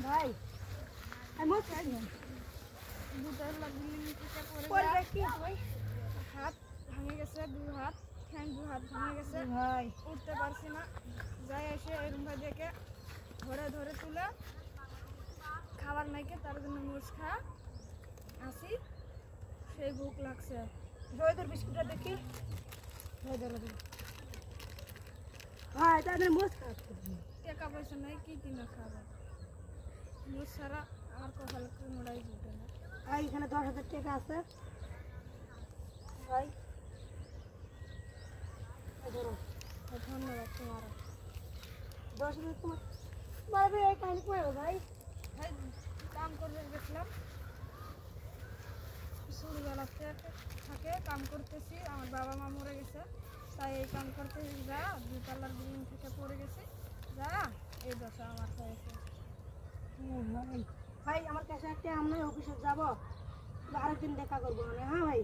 ভাই আমি মোট চাই না দুতলা বিল্ডিং থেকে পড়ে পড়ে কি ভাই হাত ভেঙে গেছে, দুই হাত ঠ্যাং দুই হাত ভেঙে গেছে, ভাই উঠতে পারছি না। যাই এসে এরকম ভাই দেখে ধরে ধরে তুলে খাবার নাইকে তার জন্য মুড় খা আসি, সেই ভুক লাগছে। জয়দুর বিস্কুটটা দেখি জয়দুর ভাই তাহলে মোট খাচ্ছি টাকা পয়সা নাই, কি কিনে খাবো? মুড় ছাড়া আমার কপালে কোনোটাই জুটে না। ভাই এখানে 10,000 টাকা আছে ভাই ধরো ধন্যবাদ তোমার। 10,000 তোমার ভাই এই কাহিনী কইও ভাই ভাই কাম করতে গেছিলাম, ছোটবেলা থাকে কাম করতেছি, আমার বাবা মা মরে গেছে, তাই এই কাম করতে যা দুতলার বিল্ডিং থেকে পড়ে গেছি, যা এই দশা আমার হয়েছে। ভাই ভাই আমার কাছে একটা আমরা অফিসে যাব আরেকদিন দেখা করবো হ্যাঁ ভাই।